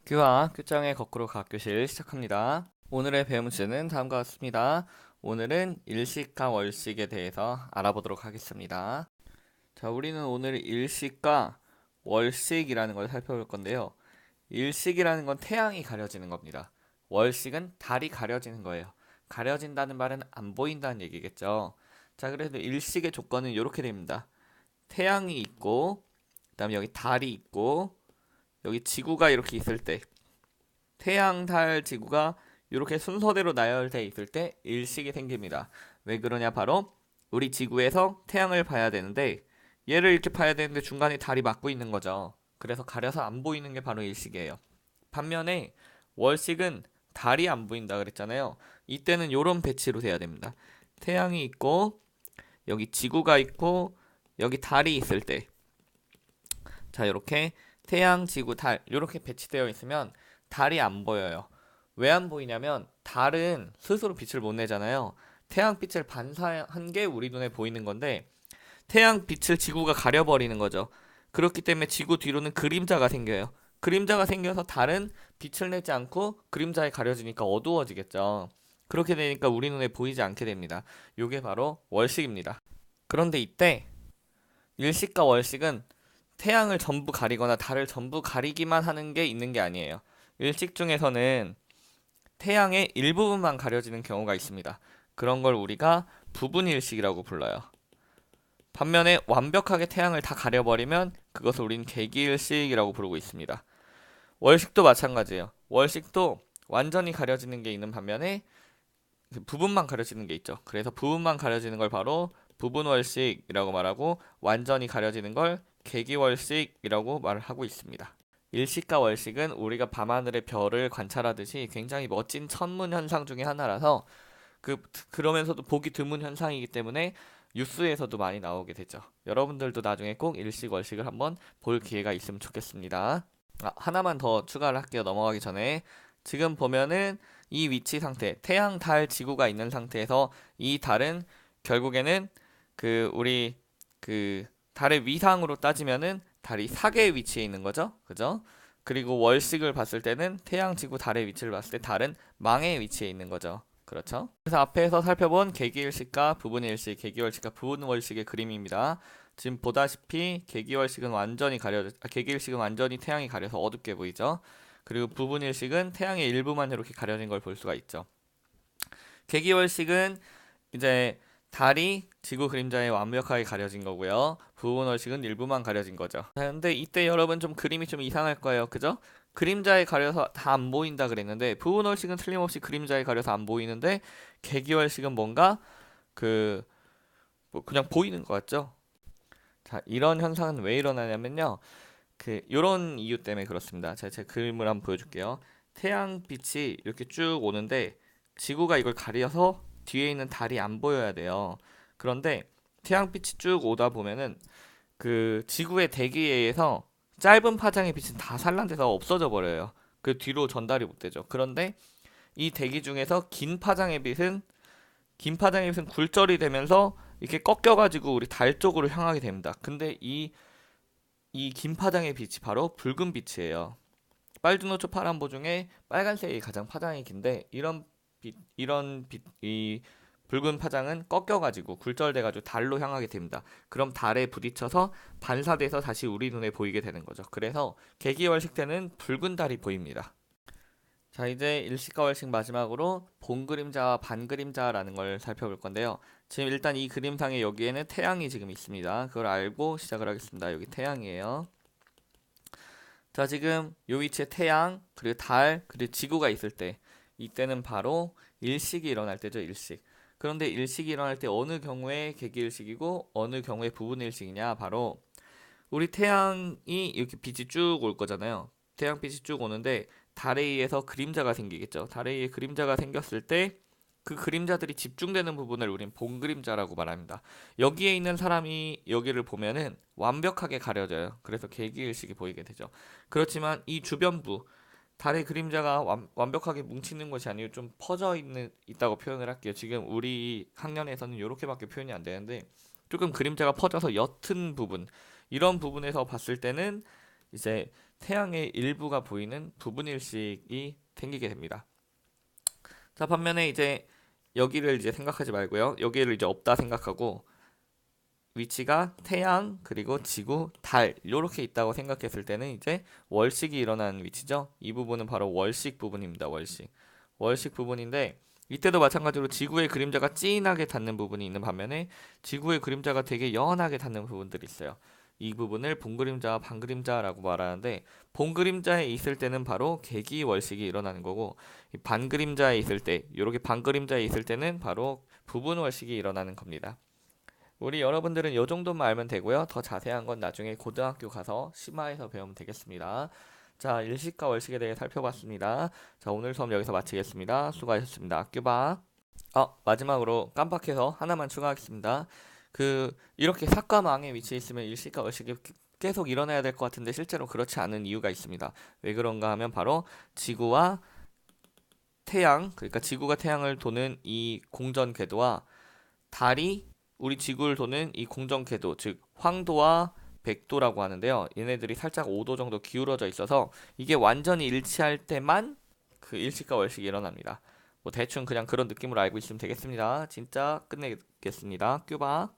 교화 교장의 거꾸로 가교실 시작합니다. 오늘의 배움 문제는 다음과 같습니다. 오늘은 일식과 월식에 대해서 알아보도록 하겠습니다. 자, 우리는 오늘 일식과 월식이라는 걸 살펴볼 건데요. 일식이라는 건 태양이 가려지는 겁니다. 월식은 달이 가려지는 거예요. 가려진다는 말은 안 보인다는 얘기겠죠. 자, 그래서 일식의 조건은 이렇게 됩니다. 태양이 있고, 그다음에 여기 달이 있고, 여기 지구가 이렇게 있을 때 태양, 달, 지구가 이렇게 순서대로 나열되어 있을 때 일식이 생깁니다. 왜 그러냐? 바로 우리 지구에서 태양을 봐야 되는데 얘를 이렇게 봐야 되는데 중간에 달이 막고 있는 거죠. 그래서 가려서 안 보이는 게 바로 일식이에요. 반면에 월식은 달이 안 보인다 그랬잖아요. 이때는 이런 배치로 돼야 됩니다. 태양이 있고 여기 지구가 있고 여기 달이 있을 때, 자, 이렇게 태양, 지구, 달 이렇게 배치되어 있으면 달이 안 보여요. 왜 안 보이냐면 달은 스스로 빛을 못 내잖아요. 태양빛을 반사한 게 우리 눈에 보이는 건데 태양빛을 지구가 가려버리는 거죠. 그렇기 때문에 지구 뒤로는 그림자가 생겨요. 그림자가 생겨서 달은 빛을 내지 않고 그림자에 가려지니까 어두워지겠죠. 그렇게 되니까 우리 눈에 보이지 않게 됩니다. 이게 바로 월식입니다. 그런데 이때 일식과 월식은 태양을 전부 가리거나 달을 전부 가리기만 하는 게 있는 게 아니에요. 일식 중에서는 태양의 일부분만 가려지는 경우가 있습니다. 그런 걸 우리가 부분일식이라고 불러요. 반면에 완벽하게 태양을 다 가려버리면 그것을 우린 개기일식이라고 부르고 있습니다. 월식도 마찬가지예요. 월식도 완전히 가려지는 게 있는 반면에 부분만 가려지는 게 있죠. 그래서 부분만 가려지는 걸 바로 부분월식이라고 말하고 완전히 가려지는 걸 개기월식이라고 말을 하고 있습니다. 일식과 월식은 우리가 밤하늘의 별을 관찰하듯이 굉장히 멋진 천문 현상 중에 하나라서 그러면서도 보기 드문 현상이기 때문에 뉴스에서도 많이 나오게 되죠. 여러분들도 나중에 꼭 일식, 월식을 한번 볼 기회가 있으면 좋겠습니다. 하나만 더 추가를 할게요. 넘어가기 전에. 지금 보면은 이 위치 상태, 태양, 달, 지구가 있는 상태에서 이 달은 결국에는 우리 달의 위상으로 따지면은 달이 사계의 위치에 있는 거죠. 그죠? 그리고 월식을 봤을 때는 태양, 지구, 달의 위치를 봤을 때 달은 망의 위치에 있는 거죠. 그렇죠? 그래서 앞에서 살펴본 개기일식과 부분일식, 개기월식과 부분월식의 그림입니다. 지금 보다시피 개기일식은 완전히 태양이 가려서 어둡게 보이죠. 그리고 부분일식은 태양의 일부만 이렇게 가려진 걸 볼 수가 있죠. 개기월식은 이제 달이 지구 그림자에 완벽하게 가려진 거고요. 부분월식은 일부만 가려진 거죠. 자, 근데 이때 여러분 좀 그림이 좀 이상할 거예요. 그죠? 그림자에 가려서 다 안 보인다 그랬는데 부분월식은 틀림없이 그림자에 가려서 안 보이는데 개기월식은 뭔가 뭐 그냥 보이는 것 같죠? 자, 이런 현상은 왜 일어나냐면요. 요런 이유 때문에 그렇습니다. 제 그림을 한번 보여줄게요. 태양빛이 이렇게 쭉 오는데 지구가 이걸 가려서 뒤에 있는 달이 안 보여야 돼요. 그런데 태양빛이 쭉 오다 보면은 지구의 대기에 의해서 짧은 파장의 빛은 다 산란돼서 없어져 버려요. 그 뒤로 전달이 못 되죠. 그런데 이 대기 중에서 긴 파장의 빛은 굴절이 되면서 이렇게 꺾여가지고 우리 달 쪽으로 향하게 됩니다. 근데 이 긴 파장의 빛이 바로 붉은 빛이에요. 빨주노초 파란보 중에 빨간색이 가장 파장이 긴데 이 붉은 파장은 꺾여가지고 굴절돼가지고 달로 향하게 됩니다. 그럼 달에 부딪혀서 반사돼서 다시 우리 눈에 보이게 되는 거죠. 그래서 개기월식 때는 붉은 달이 보입니다. 자, 이제 일식과 월식 마지막으로 본그림자와 반그림자라는 걸 살펴볼 건데요. 지금 일단 이 그림상에 여기에는 태양이 지금 있습니다. 그걸 알고 시작을 하겠습니다. 여기 태양이에요. 자, 지금 요 위치에 태양, 그리고 달, 그리고 지구가 있을 때 이때는 바로 일식이 일어날 때죠, 일식. 그런데 일식이 일어날 때 어느 경우에 개기일식이고 어느 경우에 부분일식이냐? 바로 우리 태양이 이렇게 빛이 쭉 올 거잖아요. 태양빛이 쭉 오는데 달에 의해서 그림자가 생기겠죠. 달에 의해 그림자가 생겼을 때 그 그림자들이 집중되는 부분을 우린 본그림자라고 말합니다. 여기에 있는 사람이 여기를 보면은 완벽하게 가려져요. 그래서 개기일식이 보이게 되죠. 그렇지만 이 주변부 달의 그림자가 완벽하게 뭉치는 것이 아니고 좀 있다고 표현을 할게요. 지금 우리 학년에서는 이렇게밖에 표현이 안 되는데 조금 그림자가 퍼져서 옅은 부분, 이런 부분에서 봤을 때는 이제 태양의 일부가 보이는 부분일식이 생기게 됩니다. 자, 반면에 이제 여기를 이제 생각하지 말고요. 여기를 이제 없다 생각하고 위치가 태양 그리고 지구, 달 이렇게 있다고 생각했을 때는 이제 월식이 일어나는 위치죠. 이 부분은 바로 월식 부분입니다. 월식 부분인데 이때도 마찬가지로 지구의 그림자가 진하게 닿는 부분이 있는 반면에 지구의 그림자가 되게 연하게 닿는 부분들이 있어요. 이 부분을 본그림자와 반그림자라고 말하는데 본그림자에 있을 때는 바로 개기월식이 일어나는 거고 이 반그림자에 있을 때 이렇게 반그림자에 있을 때는 바로 부분월식이 일어나는 겁니다. 우리 여러분들은 이 정도만 알면 되고요. 더 자세한 건 나중에 고등학교 가서 심화해서 배우면 되겠습니다. 자, 일식과 월식에 대해 살펴봤습니다. 자, 오늘 수업 여기서 마치겠습니다. 수고하셨습니다. 큐바. 마지막으로 깜빡해서 하나만 추가하겠습니다. 이렇게 삭과망에 위치해 있으면 일식과 월식이 계속 일어나야 될 것 같은데 실제로 그렇지 않은 이유가 있습니다. 왜 그런가 하면 바로 지구와 태양, 그러니까 지구가 태양을 도는 이 공전 궤도와 달이 우리 지구를 도는 이 공전 궤도, 즉 황도와 백도라고 하는데요. 얘네들이 살짝 5도 정도 기울어져 있어서 이게 완전히 일치할 때만 그 일식과 월식이 일어납니다. 뭐 대충 그냥 그런 느낌으로 알고 있으면 되겠습니다. 진짜 끝내겠습니다. 큐바.